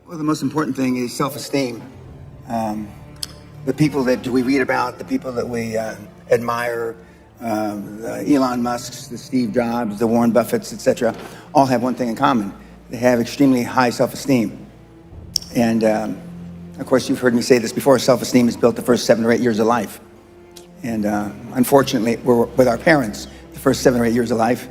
Well, the most important thing is self-esteem. The people that we read about, the people that we admire, the Elon Musks, the Steve Jobs, the Warren Buffetts, etc., all have one thing in common. They have extremely high self-esteem. And of course, you've heard me say this before, self-esteem is built the first 7 or 8 years of life. And unfortunately, we're with our parents the first 7 or 8 years of life.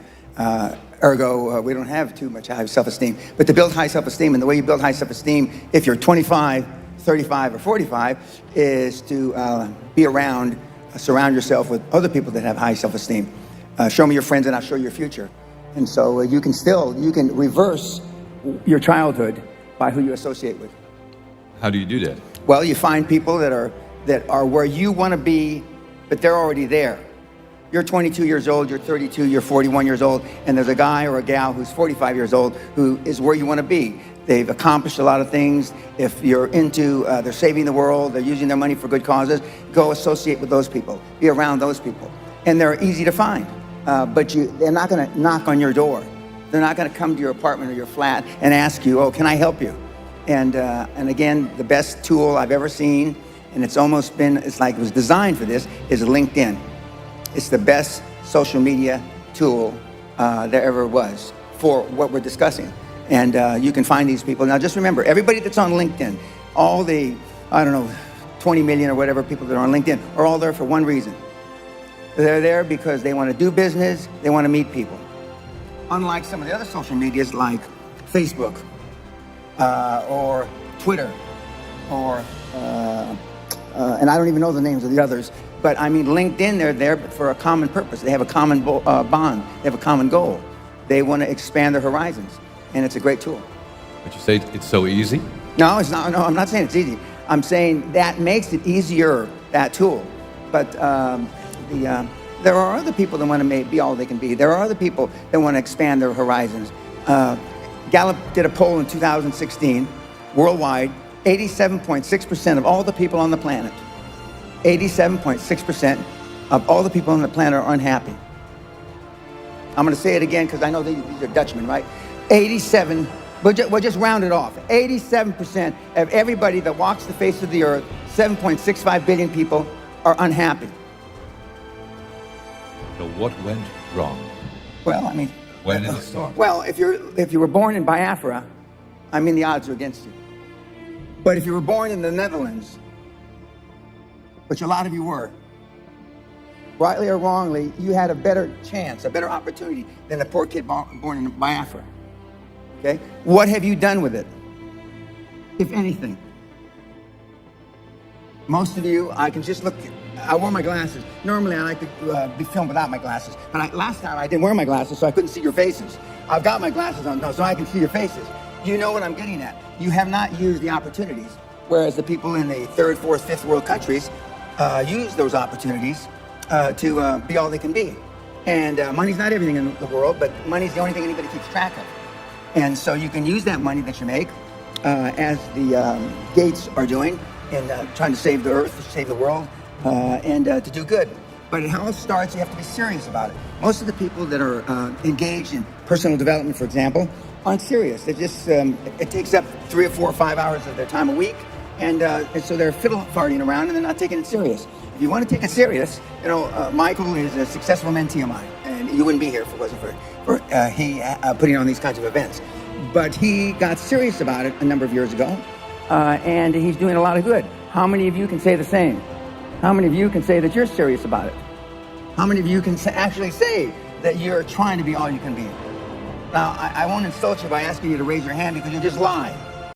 Ergo, we don't have too much high self-esteem. But to build high self-esteem, and the way you build high self-esteem, if you're 25, 35, or 45, is to be around, surround yourself with other people that have high self-esteem. Show me your friends and I'll show you your future. And so you can reverse your childhood by who you associate with. How do you do that? Well, you find people that are where you want to be, but they're already there. You're 22 years old, you're 32, you're 41 years old, and there's a guy or a gal who's 45 years old who is where you want to be. They've accomplished a lot of things. If you're into, they're saving the world, they're using their money for good causes, go associate with those people, be around those people. And they're easy to find, but they're not going to knock on your door. They're not going to come to your apartment or your flat and ask you, oh, can I help you? And again, the best tool I've ever seen, and it's like it was designed for this, is LinkedIn. It's the best social media tool there ever was for what we're discussing. And you can find these people. Now just remember, everybody that's on LinkedIn, all the, 20 million or whatever people that are on LinkedIn are all there for one reason. They're there because they want to do business, they want to meet people. Unlike some of the other social medias like Facebook or Twitter or, and I don't even know the names of the others, but I mean, LinkedIn, they're there for a common purpose. They have a common bond. They have a common goal. They want to expand their horizons, and it's a great tool. But you say it's so easy? No, it's not. No, I'm not saying it's easy. I'm saying that makes it easier, that tool. But there are other people that want to be all they can be. There are other people that want to expand their horizons. Gallup did a poll in 2016, worldwide, 87.6% of all the people on the planet, 87.6% of all the people on the planet are unhappy. I'm going to say it again because I know these are Dutchmen, right? 87, we'll just round it off. 87% of everybody that walks the face of the earth, 7.65 billion people, are unhappy. So what went wrong? Well, I mean, when did it start? Well, if you were born in Biafra, I mean, the odds are against you. But if you were born in the Netherlands, which a lot of you were, rightly or wrongly, you had a better chance, a better opportunity than a poor kid born in Biafra. Okay? What have you done with it, if anything? Most of you, I can just look, I wore my glasses. Normally, I like to be filmed without my glasses. But last time, I didn't wear my glasses, so I couldn't see your faces. I've got my glasses on now, so I can see your faces. You know what I'm getting at. You have not used the opportunities, whereas the people in the third, fourth, fifth world countries use those opportunities to be all they can be. And money's not everything in the world, but money's the only thing anybody keeps track of. And so you can use that money that you make, as the Gates are doing, in trying to save the earth, save the world, and to do good. But it all starts, you have to be serious about it. Most of the people that are engaged in personal development, for example, aren't serious. They just, it takes up 3 or 4 or 5 hours of their time a week, and so they're fiddle farting around and they're not taking it serious. If you want to take it serious, Michael is a successful mentee of mine, and you wouldn't be here if it wasn't for he putting on these kinds of events. But he got serious about it a number of years ago, and he's doing a lot of good. How many of you can say the same? How many of you can say that you're serious about it? How many of you can actually say that you're trying to be all you can be? Now, I won't insult you by asking you to raise your hand because you just lied.